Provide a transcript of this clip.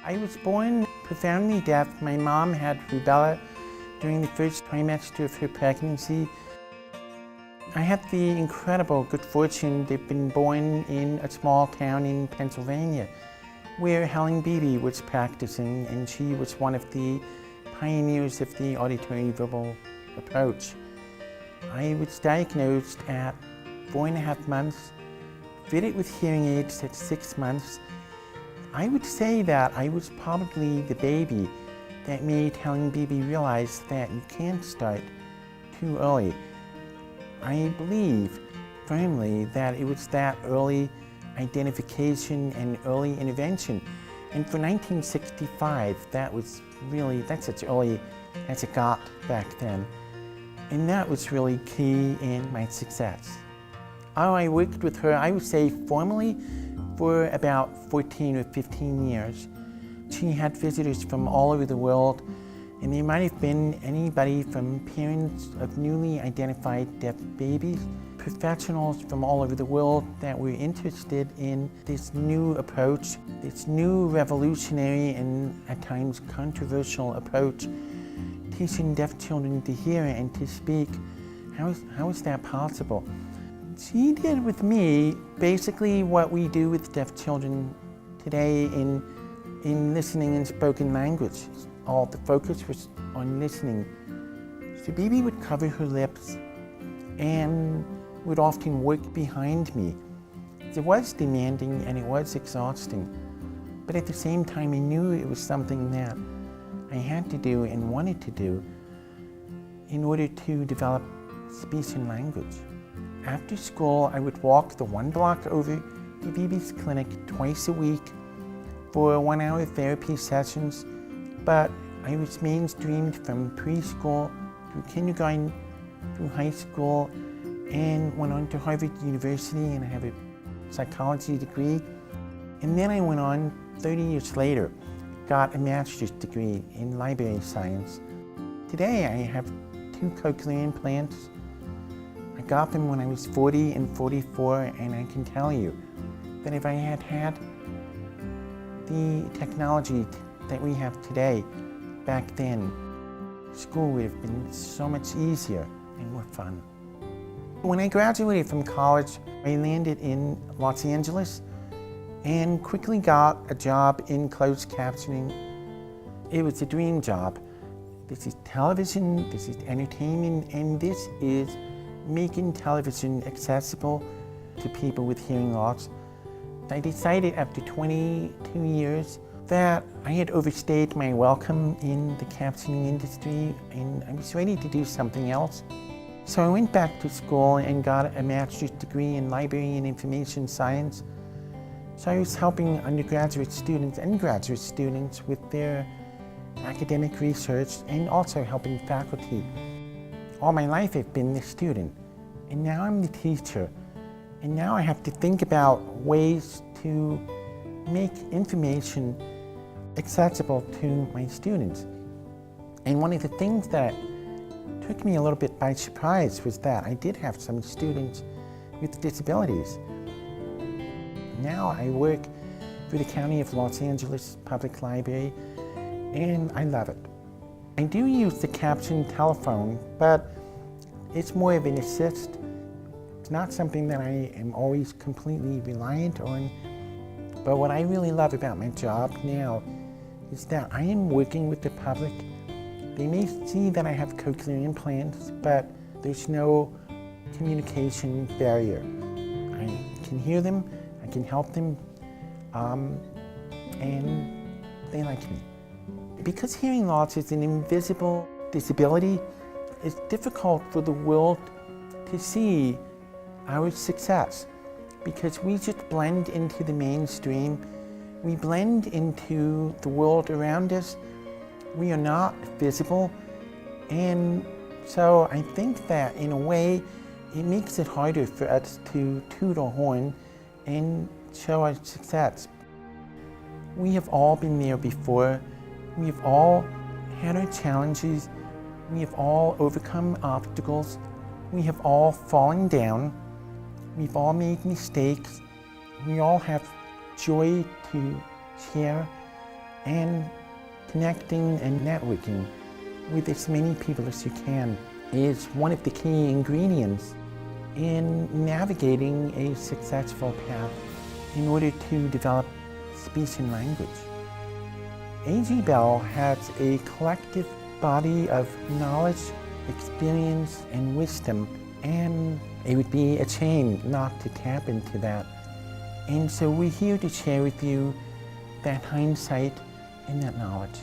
I was born profoundly deaf. My mom had rubella during the first trimester of her pregnancy. I had the incredible good fortune to have been born in a small town in Pennsylvania where Helen Beebe was practicing, and she was one of the pioneers of the auditory verbal approach. I was diagnosed at 4.5 months, fitted with hearing aids at 6 months. I would say that I was probably the baby that made Helen Beebe realize that you can't start too early. I believe firmly that it was that early identification and early intervention. And for 1965, that's as early as it got back then. And that was really key in my success. I worked with her, I would say formally, for about 14 or 15 years. She had visitors from all over the world, and there might have been anybody from parents of newly identified deaf babies, professionals from all over the world that were interested in this new approach, this new revolutionary and at times controversial approach, teaching deaf children to hear and to speak. How is that possible? She did with me basically what we do with deaf children today in listening and spoken language. All the focus was on listening. So Beebe would cover her lips and would often work behind me. It was demanding and it was exhausting, but at the same time I knew it was something that I had to do and wanted to do in order to develop speech and language. After school, I would walk the 1 block over to Beebe's clinic twice a week for 1-hour therapy sessions, but I was mainstreamed from preschool through kindergarten, through high school, and went on to Harvard University, and I have a psychology degree. And then I went on 30 years later, got a master's degree in library science. Today I have 2 cochlear implants. I got them when I was 40 and 44, and I can tell you that if I had had the technology that we have today back then, school would have been so much easier and more fun. When I graduated from college, I landed in Los Angeles and quickly got a job in closed captioning. It was a dream job. This is television, this is entertainment, and this is making television accessible to people with hearing loss. I decided after 22 years that I had overstayed my welcome in the captioning industry and I was ready to do something else. So I went back to school and got a master's degree in library and information science. So I was helping undergraduate students and graduate students with their academic research and also helping faculty. All my life I've been the student, and now I'm the teacher. And now I have to think about ways to make information accessible to my students. And one of the things that took me a little bit by surprise was that I did have some students with disabilities. Now I work for the County of Los Angeles Public Library, and I love it. I do use the caption telephone, but it's more of an assist. It's not something that I am always completely reliant on, but what I really love about my job now is that I am working with the public. They may see that I have cochlear implants, but there's no communication barrier. I can hear them, I can help them, and they like me. Because hearing loss is an invisible disability, it's difficult for the world to see our success because we just blend into the mainstream. We blend into the world around us. We are not visible, and so I think that in a way it makes it harder for us to toot our horn and show our success. We have all been there before. We have all had our challenges, We have all overcome obstacles. We have all fallen down. We've all made mistakes. We all have joy to share, and connecting and networking with as many people as you can is one of the key ingredients in navigating a successful path in order to develop speech and language. A.G. Bell has a collective body of knowledge, experience, and wisdom, and it would be a shame not to tap into that. And so we're here to share with you that hindsight and that knowledge.